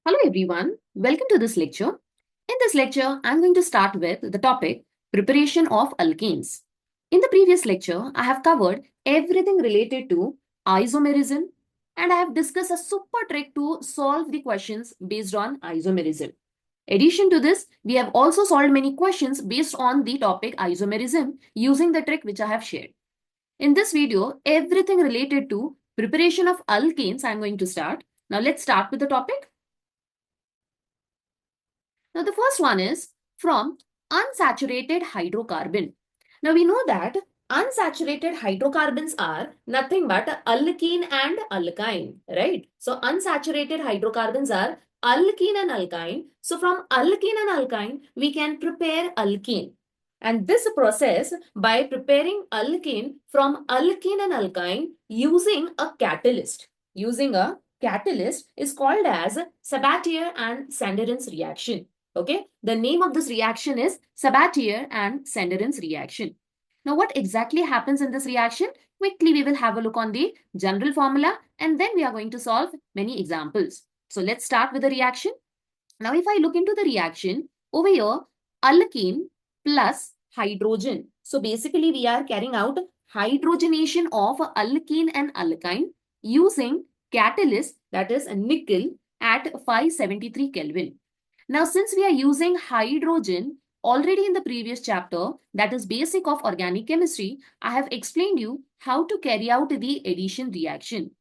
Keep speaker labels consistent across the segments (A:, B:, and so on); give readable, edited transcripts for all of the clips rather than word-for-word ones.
A: Hello everyone, welcome to this lecture. In this lecture, I'm going to start with the topic preparation of alkanes. In the previous lecture, I have covered everything related to isomerism and I have discussed a super trick to solve the questions based on isomerism. Addition to this, we have also solved many questions based on the topic isomerism using the trick which I have shared. In this video, everything related to preparation of alkanes I'm going to start. Now let's start with the topic. Now, the first one is from unsaturated hydrocarbon. Now, we know that unsaturated hydrocarbons are nothing but alkene and alkyne, right? So, unsaturated hydrocarbons are alkene and alkyne. So, from alkene and alkyne, we can prepare alkene. And this process by preparing alkene from alkene and alkyne using a catalyst. Using a catalyst is called as Sabatier and Sanderen's reaction. Okay, the name of this reaction is Sabatier and Sanderen's reaction. Now, what exactly happens in this reaction? Quickly, we will have a look on the general formula and then we are going to solve many examples. So, let's start with the reaction. Now, if I look into the reaction, over here, alkene plus hydrogen. So, basically, we are carrying out hydrogenation of alkene and alkyne using catalyst, that is nickel, at 573 Kelvin. Now, since we are using hydrogen, already in the previous chapter, that is basic of organic chemistry, I have explained you how to carry out the addition reaction.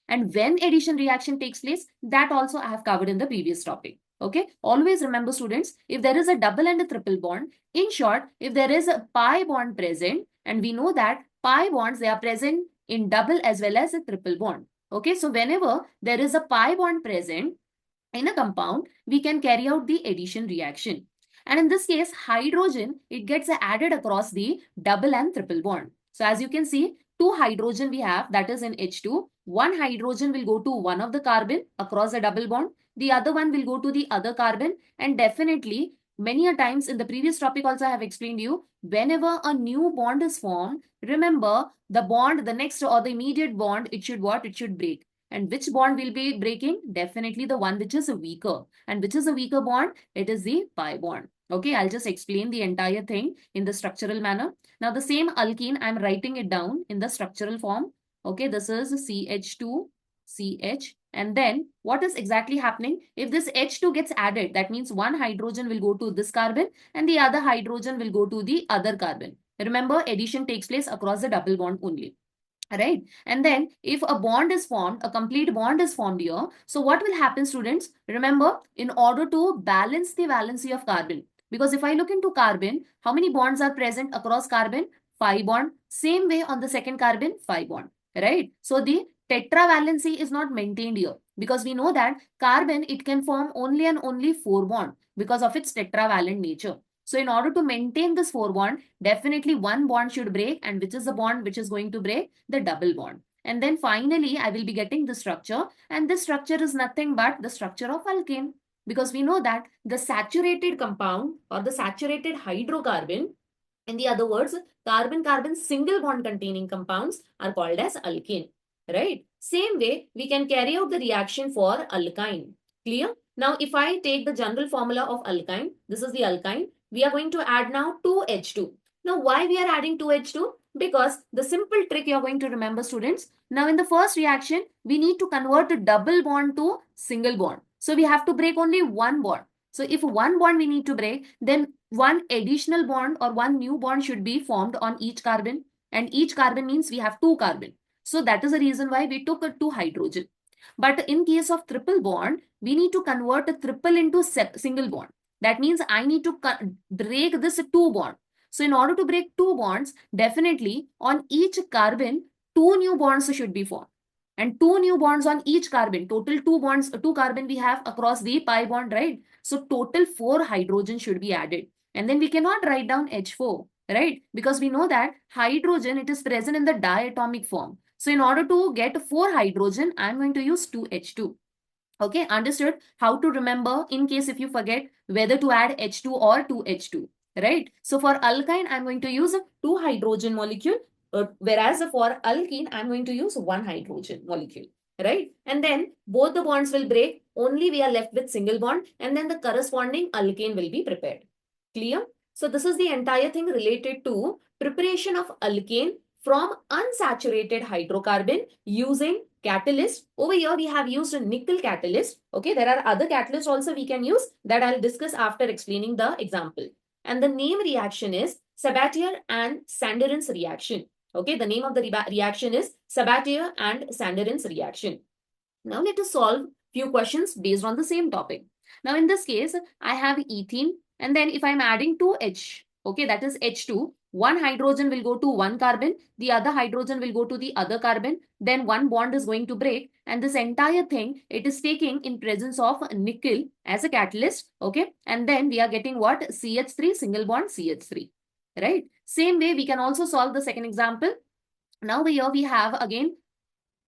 A: And when addition reaction takes place, that also I have covered in the previous topic. Okay, always remember students, if there is a double and a triple bond, in short, if there is a pi bond present, and we know that pi bonds, they are present in double as well as a triple bond. Okay, so whenever there is a pi bond present, in a compound, we can carry out the addition reaction. And in this case, hydrogen, it gets added across the double and triple bond. So as you can see, two hydrogen we have, that is in H2. One hydrogen will go to one of the carbon across the double bond. The other one will go to the other carbon. And definitely, many a times in the previous topic also I have explained you, whenever a new bond is formed, remember the bond, the next or the immediate bond, it should what? It should break. And which bond will be breaking? Definitely the one which is weaker. And which is a weaker bond? It is the pi bond. Okay, I'll just explain the entire thing in the structural manner. Now, the same alkene, I'm writing it down in the structural form. Okay, this is CH2, CH. And then what is exactly happening? If this H2 gets added, that means one hydrogen will go to this carbon and the other hydrogen will go to the other carbon. Remember, addition takes place across the double bond only. Right? And then if a bond is formed, a complete bond is formed here. So what will happen, students? Remember, in order to balance the valency of carbon, because if I look into carbon, how many bonds are present across carbon? 5 bond. Same way on the second carbon, 5 bond. Right? So the tetravalency is not maintained here because we know that carbon, it can form only and only 4 bond because of its tetravalent nature. So in order to maintain this 4 bond, definitely one bond should break, and which is the bond which is going to break? The double bond. And then finally, I will be getting the structure, and this structure is nothing but the structure of alkane, because we know that the saturated compound or the saturated hydrocarbon, in the other words, carbon-carbon single bond containing compounds are called as alkane, right? Same way, we can carry out the reaction for alkyne. Clear? Now, if I take the general formula of alkyne, this is the alkyne. We are going to add now 2H2. Now, why we are adding 2H2? Because the simple trick you are going to remember, students. Now, in the first reaction, we need to convert a double bond to single bond. So, we have to break only one bond. So, if one bond we need to break, then one additional bond or one new bond should be formed on each carbon. And each carbon means we have two carbon. So, that is the reason why we took a 2 hydrogen. But in case of triple bond, we need to convert a triple into single bond. That means I need to break this 2 bond. So in order to break 2 bonds, definitely on each carbon, 2 new bonds should be formed. And 2 new bonds on each carbon. Total 2 bonds, 2 carbon we have across the pi bond, right? So total 4 hydrogen should be added. And then we cannot write down H4, right? Because we know that hydrogen, it is present in the diatomic form. So in order to get 4 hydrogen, I'm going to use 2H2. Okay, understood how to remember in case if you forget whether to add H2 or 2H2, right? So for alkyne, I'm going to use 2 hydrogen molecule, whereas for alkene, I'm going to use 1 hydrogen molecule, right? And then both the bonds will break only we are left with single bond, and then the corresponding alkane will be prepared. Clear? So this is the entire thing related to preparation of alkane from unsaturated hydrocarbon using catalyst. Over here we have used a nickel catalyst. Okay, there are other catalysts also we can use that I'll discuss after explaining the example. And the name reaction is Sabatier and Sanderen's reaction. Okay, the name of the reaction is Sabatier and Sanderen's reaction. Now let us solve few questions based on the same topic. Now in this case, I have ethene, and then if I'm adding 2H, okay, that is H2, one hydrogen will go to one carbon, the other hydrogen will go to the other carbon, then one bond is going to break, and this entire thing, it is taking in presence of nickel as a catalyst, okay, and then we are getting what? CH3, single bond CH3, right? Same way, we can also solve the second example. Now here we have again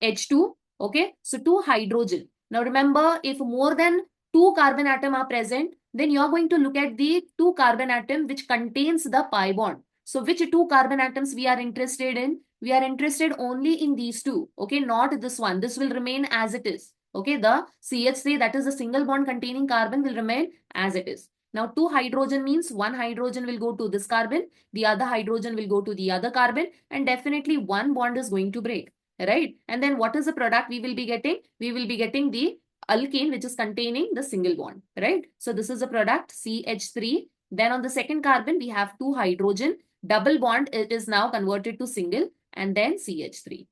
A: H2, okay? So two hydrogen. Now remember, if more than two carbon atom are present, then you are going to look at the two carbon atom which contains the pi bond. So which two carbon atoms we are interested in? We are interested only in these two, okay? Not this one. This will remain as it is, okay? The CH3, that is a single bond containing carbon, will remain as it is. Now, two hydrogen means one hydrogen will go to this carbon, the other hydrogen will go to the other carbon, and definitely one bond is going to break, right? And then what is the product we will be getting? We will be getting the alkane which is containing the single bond, right? So this is a product CH3. Then on the second carbon, we have two hydrogen. Double bond, it is now converted to single, and then CH3.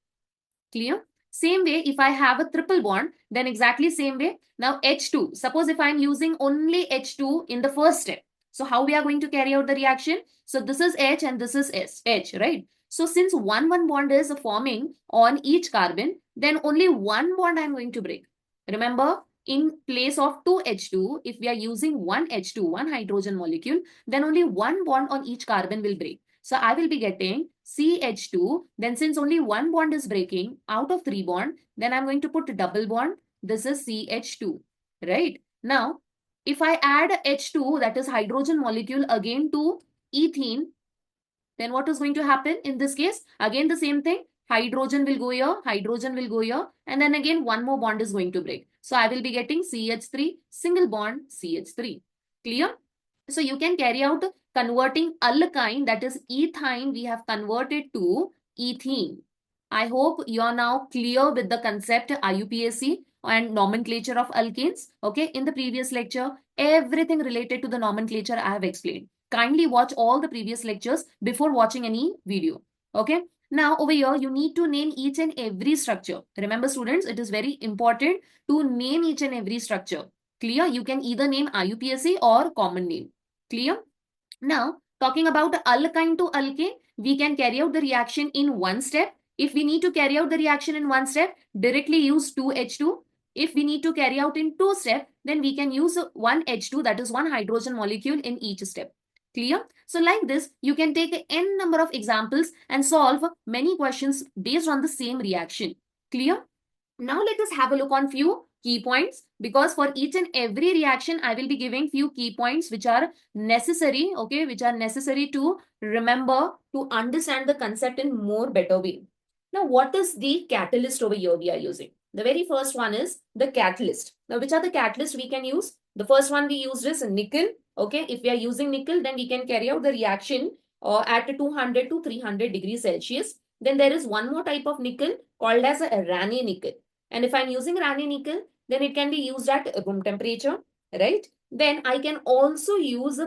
A: Clear? Same way, if I have a triple bond, then exactly same way. Now H2, suppose if I'm using only H2 in the first step. So how we are going to carry out the reaction? So this is H and this is H, right? So since one bond is forming on each carbon, then only one bond I'm going to break. Remember, in place of 2H2, if we are using one H2, one hydrogen molecule, then only one bond on each carbon will break. So I will be getting CH2. Then since only one bond is breaking out of three bond, then I'm going to put double bond. This is CH2, right? Now, if I add H2, that is hydrogen molecule, again to ethene, then what is going to happen in this case? Again the same thing. Hydrogen will go here, hydrogen will go here, and then again one more bond is going to break. So I will be getting CH3, single bond CH3. Clear? So you can carry out converting alkyne, that is ethyne, we have converted to ethene. I hope you are now clear with the concept IUPAC and nomenclature of alkanes. Okay, in the previous lecture, everything related to the nomenclature I have explained. Kindly watch all the previous lectures before watching any video. Okay. Now over here, you need to name each and every structure. Remember students, it is very important to name each and every structure. Clear? You can either name IUPAC or common name. Clear? Now, talking about alkyne to alkane, we can carry out the reaction in one step. If we need to carry out the reaction in one step, directly use 2H2. If we need to carry out in two steps, then we can use one H2, that is one hydrogen molecule in each step. Clear? So like this, you can take n number of examples and solve many questions based on the same reaction. Clear? Now let us have a look on few key points, because for each and every reaction, I will be giving few key points which are necessary, okay, which are necessary to remember, to understand the concept in more better way. Now, what is the catalyst over here we are using? The very first one is the catalyst. Now, which are the catalysts we can use? The first one we used is nickel. Okay, if we are using nickel, then we can carry out the reaction at 200 to 300 degrees Celsius. Then there is one more type of nickel called as a Rani nickel. And if I'm using Rani nickel, then it can be used at room temperature, right? Then I can also use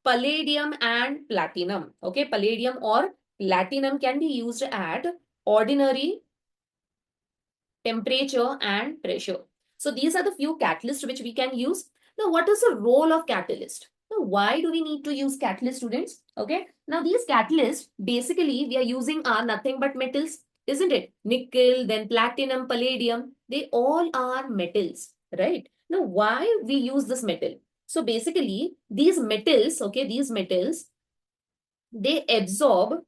A: palladium and platinum. Okay, palladium or platinum can be used at ordinary temperature and pressure. So these are the few catalysts which we can use. Now, what is the role of catalyst? Now, why do we need to use catalyst, students? Okay, now these catalysts, basically we are using are nothing but metals, isn't it? Nickel, then platinum, palladium, they all are metals, right? Now, why we use this metal? So basically, these metals, okay, these metals, they absorb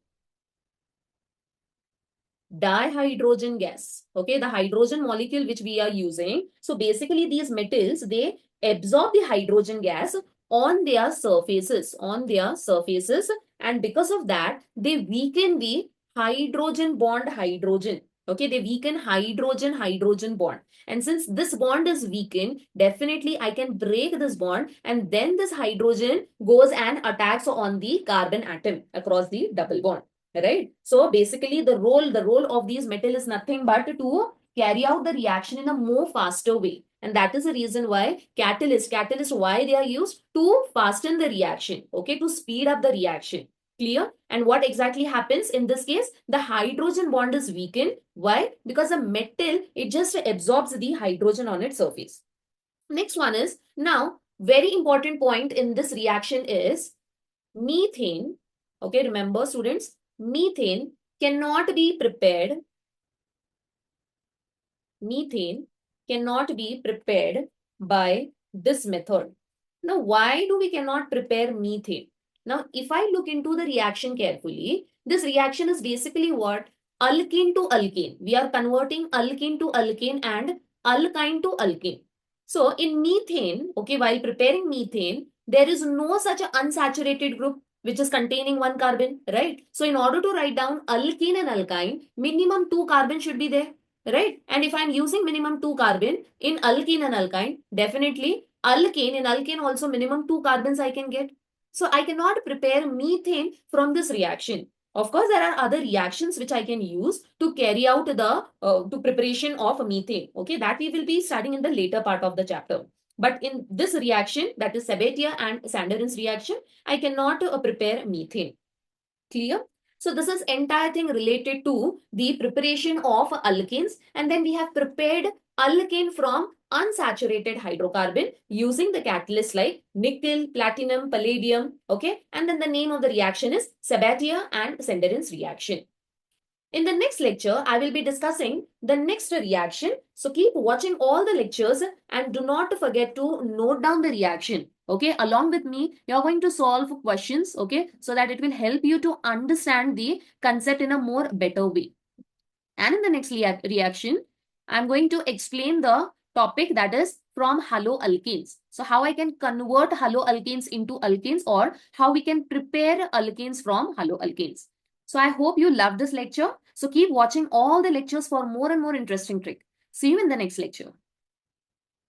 A: dihydrogen gas. Okay, the hydrogen molecule which we are using. So basically, these metals, they absorb the hydrogen gas on their surfaces, and because of that, they weaken the hydrogen bond hydrogen. Okay, they weaken hydrogen bond. And since this bond is weakened, definitely I can break this bond, and then this hydrogen goes and attacks on the carbon atom across the double bond. Right? So basically the role of these metal is nothing but to carry out the reaction in a more faster way. And that is the reason why catalyst, why they are used to fasten the reaction, okay, to speed up the reaction. Clear? And what exactly happens in this case? The hydrogen bond is weakened. Why? Because the metal, it just absorbs the hydrogen on its surface. Next one is, now, very important point in this reaction is methane. Okay, remember students, methane cannot be prepared. Methane cannot be prepared by this method. Now, why do we cannot prepare methane? Now, if I look into the reaction carefully, this reaction is basically what? Alkene to alkane. We are converting alkene to alkane and alkyne to alkane. So, in methane, okay, while preparing methane, there is no such unsaturated group which is containing one carbon, right? So, in order to write down alkene and alkyne, minimum 2 carbon should be there, right? And if I'm using minimum 2 carbon in alkene and alkyne, definitely alkane, in alkane also minimum 2 carbons I can get. So I cannot prepare methane from this reaction. Of course, there are other reactions which I can use to carry out the to preparation of methane. Okay, that we will be studying in the later part of the chapter. But in this reaction, that is Sabatier and Sanderson's reaction, I cannot prepare methane. Clear? So this is entire thing related to the preparation of alkenes, and then we have prepared alkane from unsaturated hydrocarbon using the catalyst like nickel, platinum, palladium, okay? And then the name of the reaction is Sabatier and Sanderson's reaction. In the next lecture, I will be discussing the next reaction. So keep watching all the lectures and do not forget to note down the reaction. Okay, along with me, you're going to solve questions, okay, so that it will help you to understand the concept in a more better way. And in the next reaction, I'm going to explain the topic that is from haloalkanes. So how I can convert haloalkanes into alkanes, or how we can prepare alkanes from haloalkanes. So I hope you love this lecture. So keep watching all the lectures for more and more interesting trick. See you in the next lecture.